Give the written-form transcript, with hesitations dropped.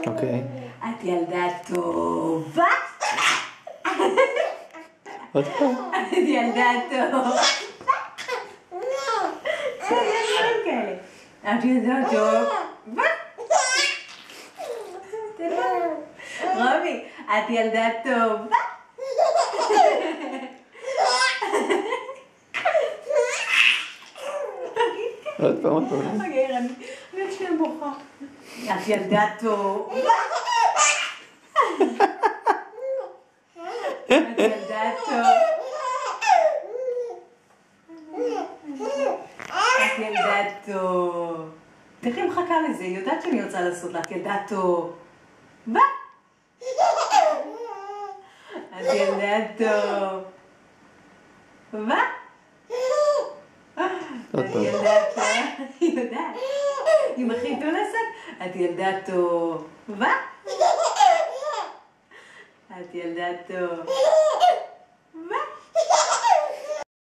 אוקיי. את ילדה טובה. עוד פעם. את ילדה טובה. את ילדה טובה. רומי, את ילדה טובה. עוד פעם. אוקיי, רמי, אני עוד שנייה בוכה. את ילדה טובה. את ילדה טובה. את ילדה טוב. תראי מחכה לזה, היא יודעת שאני רוצה לעשות לה, את ילדה טוב. מה? את ילדה טוב. מה? עוד את פעם. ילדה טוב. היא יודעת. היא מכין טוב לעשות. את ילדה טוב. מה? את ילדה טוב.